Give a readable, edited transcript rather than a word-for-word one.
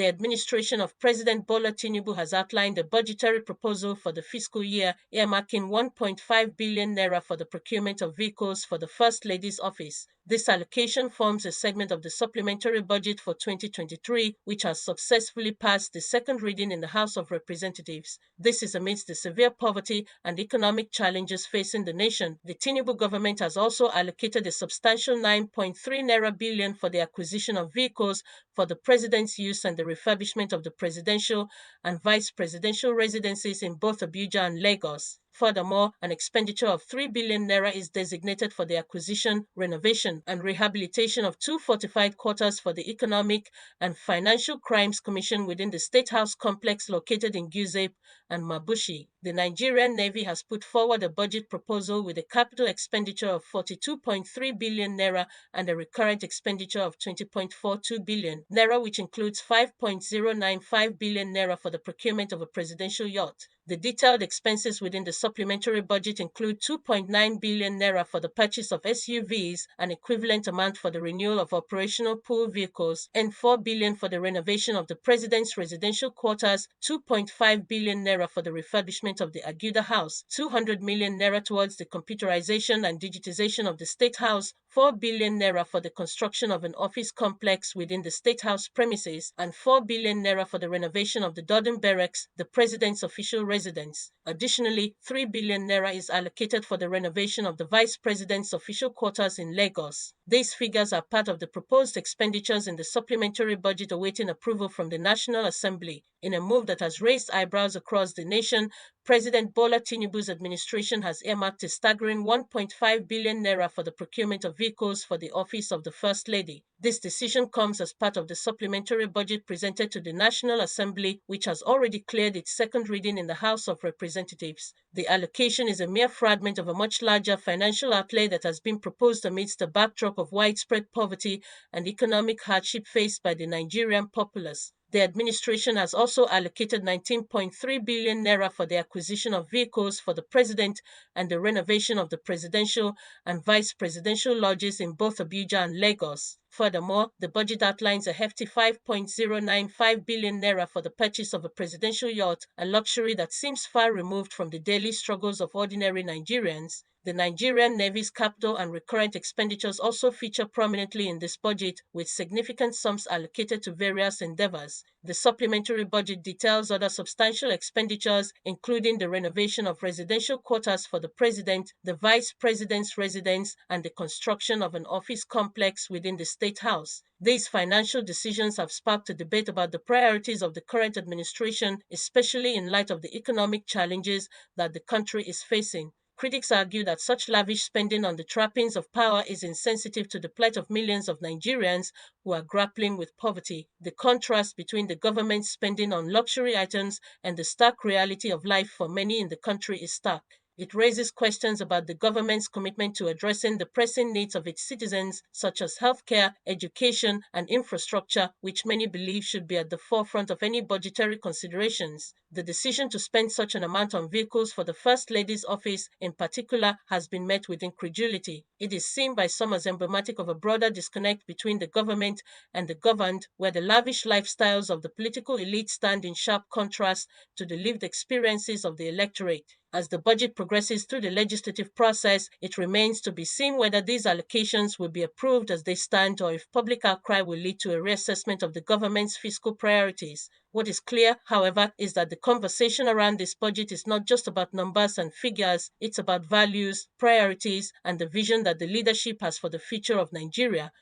The administration of President Bola Tinubu has outlined a budgetary proposal for the fiscal year earmarking 1.5 billion naira for the procurement of vehicles for the First Lady's office. This allocation forms a segment of the supplementary budget for 2023, which has successfully passed the second reading in the House of Representatives. This is amidst the severe poverty and economic challenges facing the nation. The Tinubu government has also allocated a substantial 9.3 billion naira for the acquisition of vehicles for the president's use and the refurbishment of the presidential and vice presidential residences in both Abuja and Lagos. Furthermore, an expenditure of 3 billion naira is designated for the acquisition, renovation, and rehabilitation of two fortified quarters for the Economic and Financial Crimes Commission within the State House complex located in Guzep and Mabushi. The Nigerian Navy has put forward a budget proposal with a capital expenditure of 42.3 billion naira and a recurrent expenditure of 20.42 billion naira, which includes 5.095 billion naira for the procurement of a presidential yacht. The detailed expenses within the supplementary budget include 2.9 billion naira for the purchase of SUVs, an equivalent amount for the renewal of operational pool vehicles, and 4 billion for the renovation of the president's residential quarters, 2.5 billion naira for the refurbishment of the Aguda House, 200 million naira towards the computerization and digitization of the State House, 4 billion naira for the construction of an office complex within the State House premises, and 4 billion naira for the renovation of the Dodon Barracks, the president's official residence. Additionally, 3 billion naira is allocated for the renovation of the vice president's official quarters in Lagos. These figures are part of the proposed expenditures in the supplementary budget awaiting approval from the National Assembly. In a move that has raised eyebrows across the nation, President Bola Tinubu's administration has earmarked a staggering 1.5 billion naira for the procurement of vehicles for the office of the First Lady. This decision comes as part of the supplementary budget presented to the National Assembly, which has already cleared its second reading in the House of Representatives. The allocation is a mere fragment of a much larger financial outlay that has been proposed amidst a backdrop of widespread poverty and economic hardship faced by the Nigerian populace. The administration has also allocated 19.3 billion naira for the acquisition of vehicles for the president and the renovation of the presidential and vice presidential lodges in both Abuja and Lagos. Furthermore, the budget outlines a hefty 5.095 billion naira for the purchase of a presidential yacht, a luxury that seems far removed from the daily struggles of ordinary Nigerians. The Nigerian Navy's capital and recurrent expenditures also feature prominently in this budget, with significant sums allocated to various endeavors. The supplementary budget details other substantial expenditures, including the renovation of residential quarters for the president, the vice president's residence, and the construction of an office complex within the State House. These financial decisions have sparked a debate about the priorities of the current administration, especially in light of the economic challenges that the country is facing. Critics argue that such lavish spending on the trappings of power is insensitive to the plight of millions of Nigerians who are grappling with poverty. The contrast between the government's spending on luxury items and the stark reality of life for many in the country is stark. It raises questions about the government's commitment to addressing the pressing needs of its citizens, such as healthcare, education, and infrastructure, which many believe should be at the forefront of any budgetary considerations. The decision to spend such an amount on vehicles for the First Lady's office, in particular, has been met with incredulity. It is seen by some as emblematic of a broader disconnect between the government and the governed, where the lavish lifestyles of the political elite stand in sharp contrast to the lived experiences of the electorate. As the budget progresses through the legislative process, it remains to be seen whether these allocations will be approved as they stand or if public outcry will lead to a reassessment of the government's fiscal priorities. What is clear, however, is that the conversation around this budget is not just about numbers and figures, it's about values, priorities, and the vision that the leadership has for the future of Nigeria.